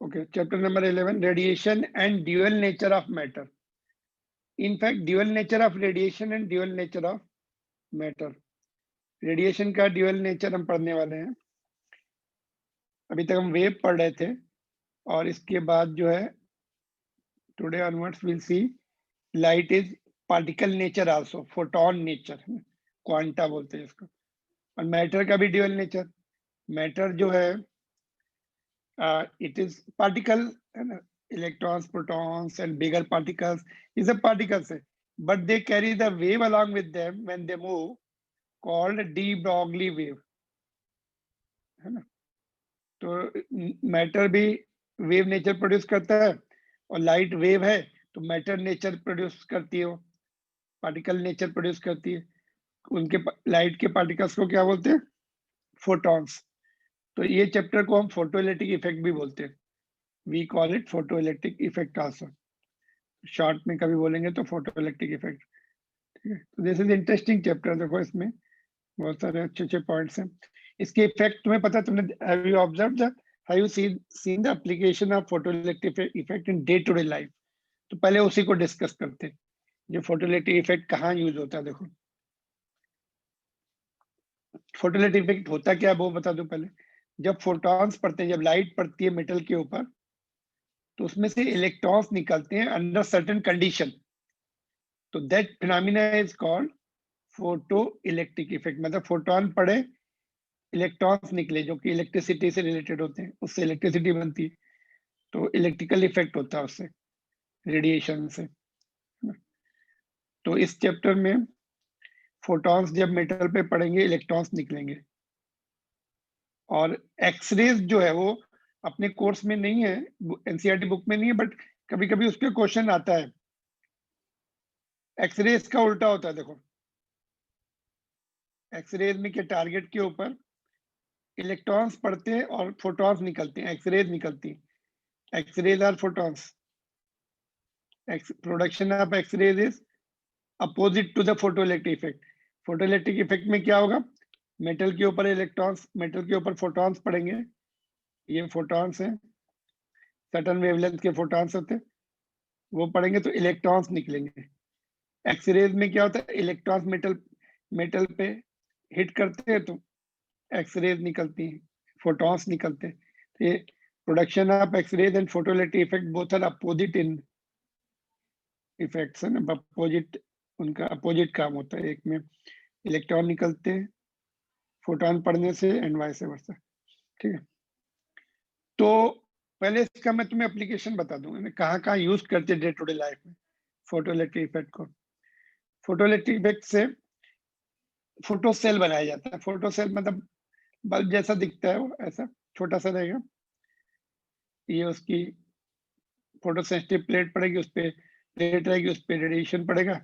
Okay, chapter number 11, radiation and dual nature of matter. In fact, dual nature of radiation and dual nature of matter. Radiation का dual nature हम पढ़ने वाले हैं। अभी तक हम वेव पढ़ रहे थे और इसके बाद जो है today onwards will see light is particle nature also, photon nature, quanta बोलते हैं इसको। और मैटर का भी ड्यूअल नेचर। मैटर जो है it is particle, electrons, protons and bigger particles, is a particles, but they carry the wave along with them when they move, called de Broglie wave, है ना। तो मैटर भी wave nature produce करता है और light wave है तो matter nature produce करती है, वो पार्टिकल नेचर प्रोड्यूस करती है। उनके लाइट के पार्टिकल्स को क्या बोलते हैं? फोटॉन्स। तो ये चैप्टर को हम फोटोइलेक्ट्रिक इफेक्ट भी बोलते हैं। We call it photoelectric effect also. Short में कभी बोलेंगे तो फोटोइलेक्ट्रिक इफेक्ट, ठीक है। तो दिस इज इंटरेस्टिंग चैप्टर। देखो इसमें बहुत सारे अच्छे अच्छे पॉइंट्स हैं। इसके इफेक्ट तुम्हें पता है? तुमने have you observe the have you seen the application of photoelectric effect in day to day life? तो पहले उसी को डिस्कस करते हैं, जो फोटोइलेक्ट्रिक इफेक्ट कहाँ यूज होता है। देखो फोटोइलेक्ट्रिक इफेक्ट होता क्या है वो बता दूं पहले। जब फोटॉन्स पड़ते हैं, जब लाइट पड़ती है मेटल के ऊपर, तो उसमें से इलेक्ट्रॉन्स निकलते हैं अंडर सर्टेन कंडीशन। तो that phenomena is called photo electric effect. मतलब फोटोन पड़े, इलेक्ट्रॉन्स निकले जो कि इलेक्ट्रिसिटी से रिलेटेड होते हैं, उससे इलेक्ट्रिसिटी बनती है, तो इलेक्ट्रिकल इफेक्ट होता है उससे, रेडिएशन से। तो इस चैप्टर में फोटॉन्स जब मेटल पे पड़ेंगे इलेक्ट्रॉन्स निकलेंगे। और एक्सरेज जो है वो अपने कोर्स में नहीं है, एनसीईआरटी बुक में नहीं है, बट कभी कभी उसके क्वेश्चन आता है। एक्सरेज का उल्टा होता है। देखो एक्सरेज में क्या, टारगेट के ऊपर इलेक्ट्रॉन्स पड़ते हैं और फोटॉन्स निकलते हैं, एक्सरेज निकलती है। X rays are photons. Production of X rays is opposite to the photoelectric effect. Photoelectric effect में क्या होगा? मेटल के ऊपर इलेक्ट्रॉन्स, मेटल के ऊपर फोटॉन्स पड़ेंगे, ये फोटॉन्स हैं, सर्टेन वेवलेंथ के फोटॉन्स होते हैं, वो पड़ेंगे तो इलेक्ट्रॉन्स निकलेंगे। एक्सरेज में क्या होता है? इलेक्ट्रॉन्स मेटल पे हिट करते हैं तो एक्सरेज निकलती हैं, फोटॉन्स निकलते हैं। तो ये production of X rays and photoelectric effect both are opposite in effects, है ना। अपोजिट, उनका अपोजिट काम होता है। एक में इलेक्ट्रॉन निकलते हैं फोटॉन पड़ने से एंड वाइस वर्सा, ठीक है। तो पहले इसका मैं तुम्हें एप्लीकेशन बता दूंगा, कहाँ कहाँ यूज करते डे टू डे लाइफ में फोटोइलेक्ट्रिक इफेक्ट को। फोटोइलेक्ट्रिक इफेक्ट से फोटो सेल बनाया जाता है। फोटो सेल मतलब बल्ब जैसा दिखता है, वो ऐसा छोटा सा रहेगा। ये उसकी फोटो सेंसिटिव प्लेट पड़ेगी, उस पर प्लेट रहेगी, उस पर रेडिएशन पड़ेगा,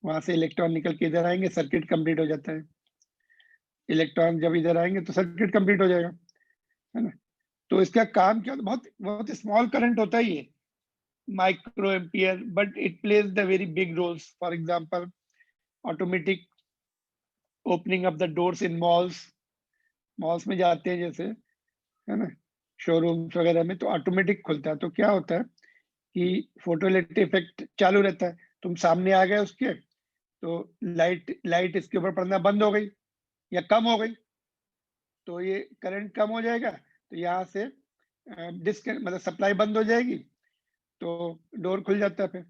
वहां से इलेक्ट्रॉन निकल के इधर आएंगे, सर्किट कंप्लीट हो जाता है। इलेक्ट्रॉन जब इधर आएंगे तो सर्किट कंप्लीट हो जाएगा, है ना। तो इसका काम क्या, बहुत बहुत स्मॉल करंट होता है ये, micro ampere, but it plays the very big roles. For example automatic opening of the doors in malls. Malls में जाते हैं जैसे, है ना, शोरूम्स वगैरह में, तो ऑटोमेटिक खुलता है। तो क्या होता है कि फोटोइलेक्ट्रिक इफेक्ट चालू रहता है, तुम सामने आ गए उसके, तो लाइट इसके ऊपर पड़ना बंद हो गई या कम हो गई, तो ये करंट कम हो जाएगा, तो यहाँ से मतलब सप्लाई बंद हो जाएगी, तो डोर खुल जाता है।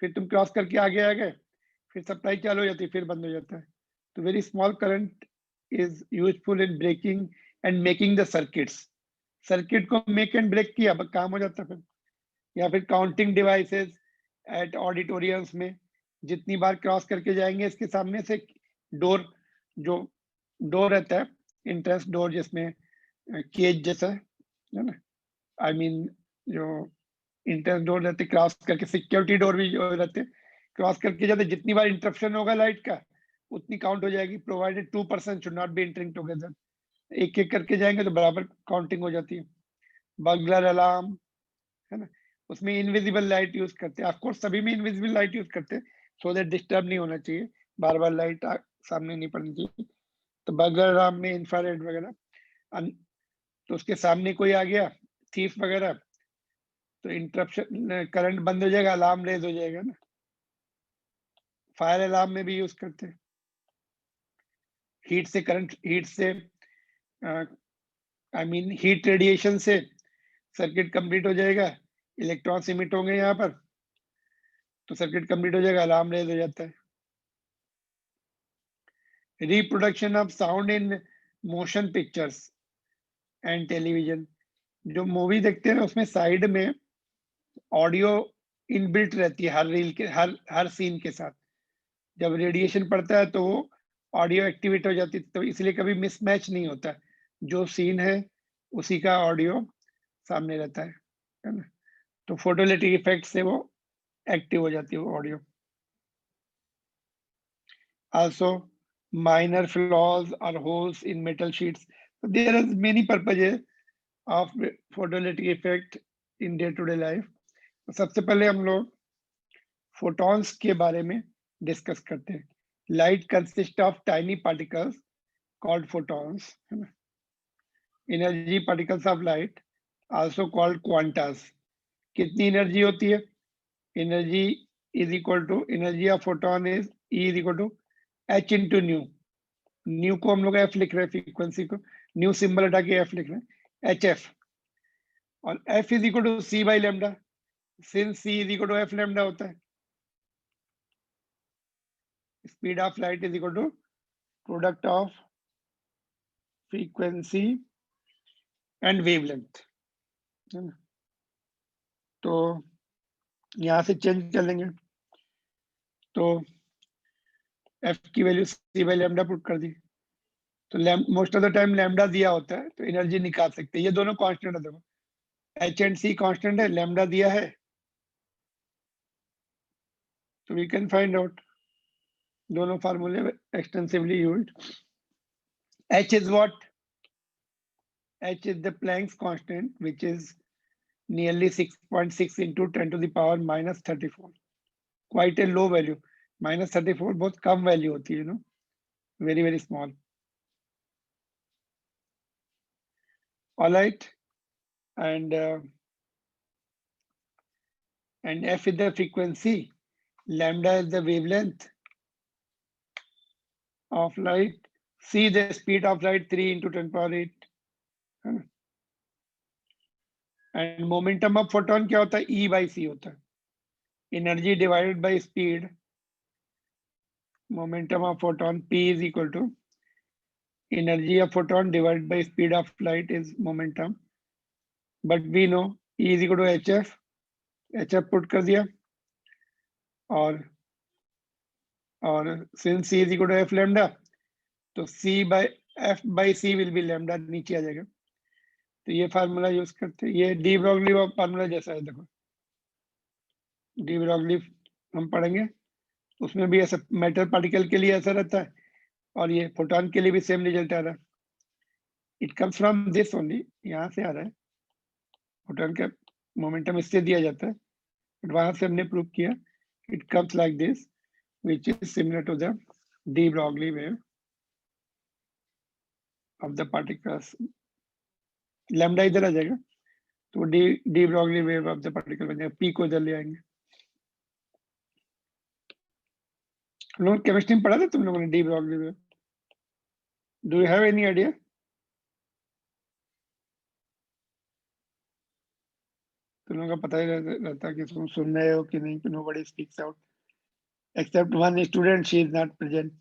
फिर तुम क्रॉस करके आगे आ गए, फिर सप्लाई चालू हो जाती है, फिर बंद हो जाता है। तो very small current is useful in breaking and making the circuits. Circuit को मेक एंड ब्रेक किया, काम हो जाता है फिर। या फिर काउंटिंग डिवाइसेस एट ऑडिटोरियम्स में, जितनी बार क्रॉस करके जाएंगे इसके सामने से, डोर, जो डोर रहता है इंट्रेंस डोर, जिसमें केज जैसा है ना, आई मीन जो इंट्रेंस डोर रहते, क्रॉस करके सिक्योरिटी डोर भी जो रहते, क्रॉस करके जाते, जितनी बार इंटरप्शन होगा लाइट का उतनी काउंट हो जाएगी, provided 2% should not be entering together. एक एक करके जाएंगे तो बराबर काउंटिंग हो जाती है। बर्गलर अलार्म, है ना, उसमें इनविजिबल लाइट यूज करते हैं। ऑफकोर्स सभी में इनविजिबल लाइट यूज करते हैं, सो दैट डिस्टर्ब नहीं होना चाहिए, बार बार लाइट सामने नहीं पड़नी चाहिए। तो बर्गलर अलार्म में इंफ्रारेड वगैरह, तो उसके सामने कोई आ गया थीफ वगैरह, तो इंटरप्शन, करंट बंद हो जाएगा, अलार्म रेज हो जाएगा ना। फायर अलार्म में भी यूज करते हैं। हीट से करंट, हीट से आई मीन हीट रेडिएशन से सर्किट कंप्लीट हो जाएगा, इलेक्ट्रॉन्स इमिट होंगे यहाँ पर, तो सर्किट कंप्लीट हो जाएगा, अलार्म रेज हो जाता है। Reproduction of sound in motion pictures and television, जो मूवी देखते हैं उसमें साइड में ऑडियो इनबिल्ट रहती है, हर रील के हर सीन के साथ। जब रेडिएशन पड़ता है तो वो ऑडियो एक्टिवेट हो जाती है, तो इसलिए कभी मिसमैच नहीं होता, जो सीन है उसी का ऑडियो सामने रहता है ना। तो फोटोलिटिक इफेक्ट से वो एक्टिव हो जाती है वो audio. Also, minor flaws or holes in metal sheets. So there are many purposes of photolytic effect in day-to-day life. तो सबसे पहले हम लोग photons के बारे में डिस्कस करते हैं। Light consists of tiny particles called photons, है ना? Energy particles of light also called quantas. कितनी एनर्जी होती है? Energy is equal to energy of photon is E is equal to H into nu. New को हम लोग F लिख रहे हैं, फ्रीक्वेंसी को न्यू सिंबल हटा के एफ लिख रहे हैं, एच एफ, और F is equal to C by lambda, since C is equal to F lambda होता है। Speed of light is equal to product of frequency and wavelength, है ना। तो यहां से चेंज कर लेंगे, तो एफ की value C by lambda put कर दी, तो most of the time lambda दिया होता है तो एनर्जी निकाल सकते हैं। ये दोनों कांस्टेंट है, देखो एच एंड सी कांस्टेंट है, लेमडा दिया है, तो वी कैन फाइंड आउट। दोनों फार्मूले extensively used. H is what? H is the Planck's constant, which is nearly 6.6 into 10 to the power minus 34. Quite a low value. Minus 34 बहुत कम value होती है, you know, very, very small. All right. And F is the frequency. Lambda is the wavelength of light. C the speed of light, 3 into 10 power 8. And momentum of photon क्या होता है? E by C होता है. Energy divided by speed. Momentum of photon P is equal to energy of photon divided by speed of light is momentum. But we know E is equal to HF. HF put कर दिया, और since C is equal to F lambda, तो C by F by C will be lambda, नीचे आ जाएगा। तो ये formula use करते हैं, ये डी ब्रॉगली फार्मूला जैसा है, देखो डी ब्रॉगली हम पढ़ेंगे, उसमें भी ऐसा मेटल पार्टिकल के लिए ऐसा रहता है, और ये फोटोन के लिए भी सेम रिजल्ट आ रहा है। It comes from this only, यहाँ से आ रहा है, फोटोन का मोमेंटम इससे दिया जाता है, बट वहां से हमने प्रूव किया it comes like this, which is similar to the de Broglie wave of the particles. Lambda इधर आ जाएगा, तो de Broglie wave of the particle बन जाएगा, पी को इधर ले आएंगे। लोग केमिस्ट्री में पढ़ा था तुम लोगों ने de Broglie wave? Do you have any idea? तुम लोगों का पता ही रहता कि तुम सुन रहे हो कि नहीं, कि nobody speaks out except one student, she is not present.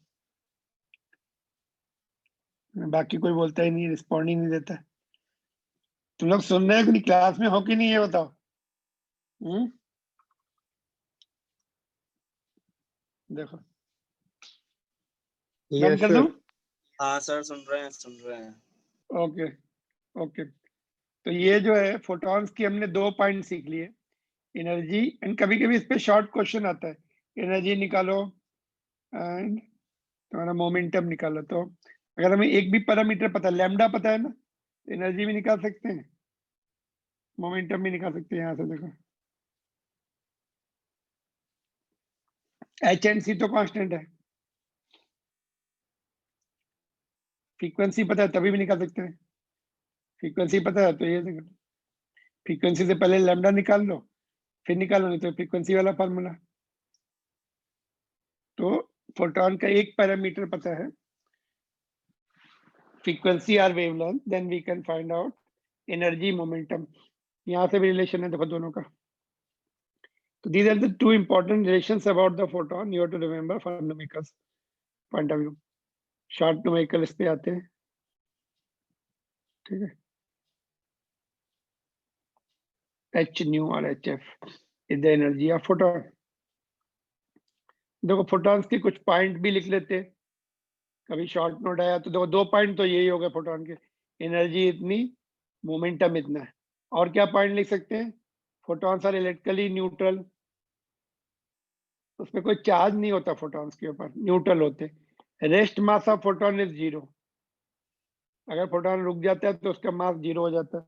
बाकी कोई बोलता ही नहीं, रिस्पॉन्ड ही नहीं देता। तुम लोग सुन रहे हो कि नहीं, क्लास में हो कि नहीं, ये बताओ। देखो बंद कर दूं? हाँ सर, सुन रहे हैं। ओके ओके, तो ये जो है फोटॉन्स की हमने 2 पॉइंट सीख लिए, एनर्जी एंड कभी कभी इस पे शॉर्ट क्वेश्चन आता है, एनर्जी निकालो एंड तुम्हारा मोमेंटम निकालो। तो अगर हमें एक भी पैरामीटर पता है, लैम्डा पता है ना, एनर्जी भी निकाल सकते हैं, मोमेंटम भी निकाल सकते हैं। यहाँ से देखो एच एंड सी तो कांस्टेंट है, फ्रीक्वेंसी पता है तभी भी निकाल सकते हैं, फ्रीक्वेंसी पता है तो ये देखो फ्रीक्वेंसी से पहले लैम्डा निकाल लो, फिर निकालो, नहीं तो फ्रीक्वेंसी वाला फार्मूला। तो फोटोन का एक पैरामीटर पता है, फ्रीक्वेंसी और wavelength, then we can find out energy momentum. यहाँ से भी रिलेशन है देखो दोनों का। तो these are the two important relations about the photon you have to remember from numericals point of view। Short numerical इस पे आते हैं, ठीक है। एच न्यू और H F is the energy of photon. देखो फोटॉन्स के कुछ पॉइंट भी लिख लेते हैं, कभी शॉर्ट नोट आया तो देखो 2 पॉइंट तो यही हो गए फोटोन के, एनर्जी इतनी, मोमेंटम इतना है। और क्या पॉइंट लिख सकते हैं, फोटॉन्स आर इलेक्ट्रिकली न्यूट्रल, उसमें कोई चार्ज नहीं होता फोटॉन्स के ऊपर, न्यूट्रल होते। Rest mass of photon is 0, अगर फोटोन रुक जाता है तो उसका मास 0 हो जाता है।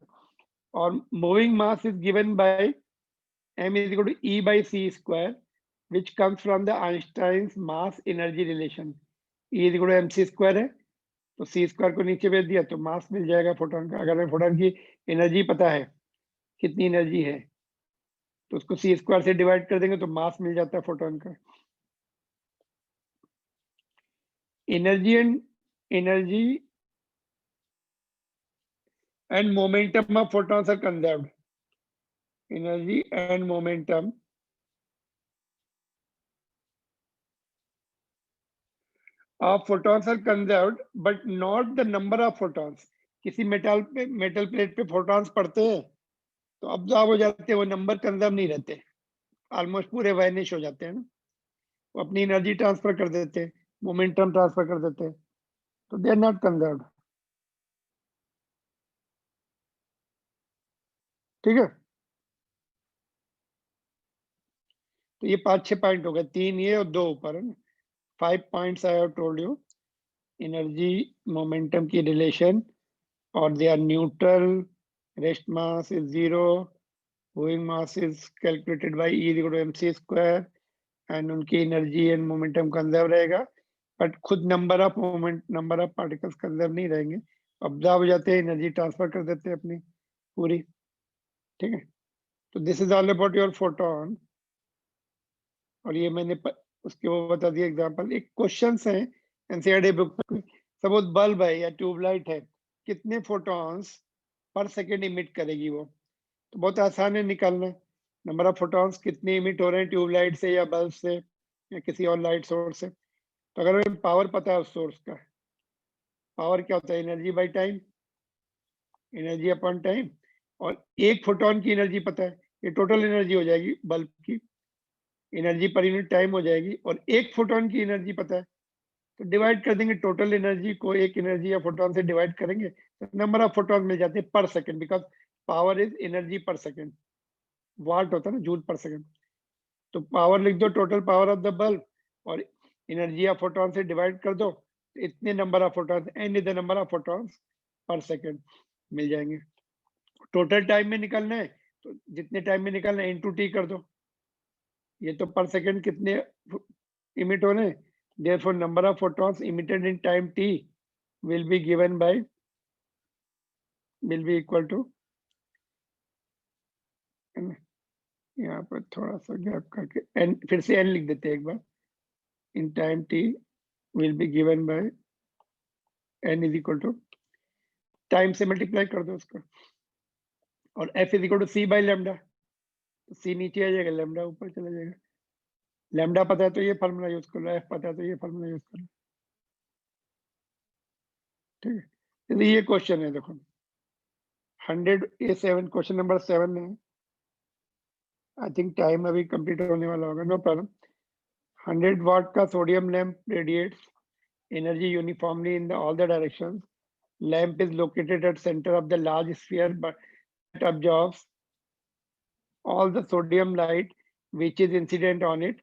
और moving mass is given by m is equal to E by c square, which comes from the Einstein's mass energy relation। E is equal to mc square है, तो c square को नीचे भेज दिया तो मास मिल जाएगा फोटोन का। अगर हमें फोटोन की एनर्जी पता है कितनी एनर्जी है, तो उसको c square से डिवाइड कर देंगे तो मास मिल जाता है फोटोन का। Energy and momentum of photons are conserved. Energy and momentum of photons are conserved but not the number of photons। किसी मेटल प्लेट पे फोटॉन्स पड़ते हैं तो अब्जॉर्ब हो जाते हैं, वो नंबर कंजर्व नहीं रहते, ऑलमोस्ट पूरे वैनिश हो जाते हैं ना, वो अपनी एनर्जी ट्रांसफर कर देते हैं, मोमेंटम ट्रांसफर कर देते हैं, तो दे आर नॉट कंजर्व्ड। ठीक है, तो ये 5-6 पॉइंट हो गए, 3 ये और 2 ऊपर है ना। 5 points I have told you, energy momentum की रिलेशन, और they are neutral, rest mass is 0, moving mass is calculated by E equal to mc square, and उनकी एनर्जी एंड मोमेंटम कंजर्व रहेगा, बट खुद नंबर ऑफ पार्टिकल्स कंजर्व नहीं रहेंगे, observe हो जाते हैं, एनर्जी ट्रांसफर कर देते हैं अपनी पूरी। ठीक है, तो this is all about your photon. और ये मैंने उसके वो बता दिया एग्जांपल। एक क्वेश्चन है एनसीईआरटी बुक में, सपोज बल्ब है या ट्यूबलाइट है, कितने फोटॉन्स पर सेकेंड इमिट करेगी वो, तो बहुत आसान है निकालना। नंबर ऑफ फोटॉन्स कितने इमिट हो रहे हैं ट्यूबलाइट से या बल्ब से या किसी और लाइट सोर्स से। तो अगर हमें पावर पता है उस सोर्स का, पावर क्या होता है, energy by time, energy upon time, और एक फोटोन की एनर्जी पता है, ये टोटल एनर्जी हो जाएगी बल्ब की, एनर्जी पर यूनिट टाइम हो जाएगी, और एक फोटोन की एनर्जी पता है, तो डिवाइड कर देंगे टोटल एनर्जी को, एक एनर्जी या फोटोन से डिवाइड करेंगे तो नंबर ऑफ फोटोन मिल जाते हैं पर second, because power is energy पर सेकंड, वाट होता है ना, जूल पर सेकंड। तो पावर लिख दो, total power of the bulb, और एनर्जी ऑफ फोटोन से डिवाइड कर दो, तो इतने number of photon, N is the number of photons per second मिल जाएंगे। टोटल टाइम में निकलना है तो जितने टाइम में निकलना है इनटू टी कर दो, ये तो पर सेकंड कितने इमिट हो रहे हैं, therefore number of photons emitted in time t will be given by, will be equal to, यहाँ पर थोड़ा सा गैप करके n, फिर से n लिख देते हैं एक बार, in time t will be given by n is equal to, time से मल्टीप्लाई कर दो उसका, और f is equal to c by lambda, तो c नीचे आ जाएगा, लैम्डा ऊपर चला जाएगा। लैम्डा पता है तो ये फार्मूला यूज कर लो, f पता है तो ये फार्मूला यूज कर लो। ठीक है, तो ये क्वेश्चन है देखो 100A7, क्वेश्चन नंबर 7 है। आई थिंक टाइम अभी कंप्लीट होने वाला होगा, नो प्रॉब्लम। 100 वाट का sodium lamp radiates energy uniformly in all the directions. Lamp is located at centre of the large sphere but absorbs all the sodium light which is incident on it.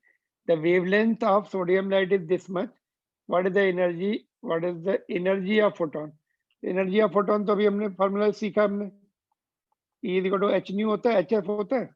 The wavelength of sodium light is this much. What is the energy? What is the energy of photon? Energy of photon तो अभी हमने formula सीखा हमने, E equal to h nu होता है, hf होता है,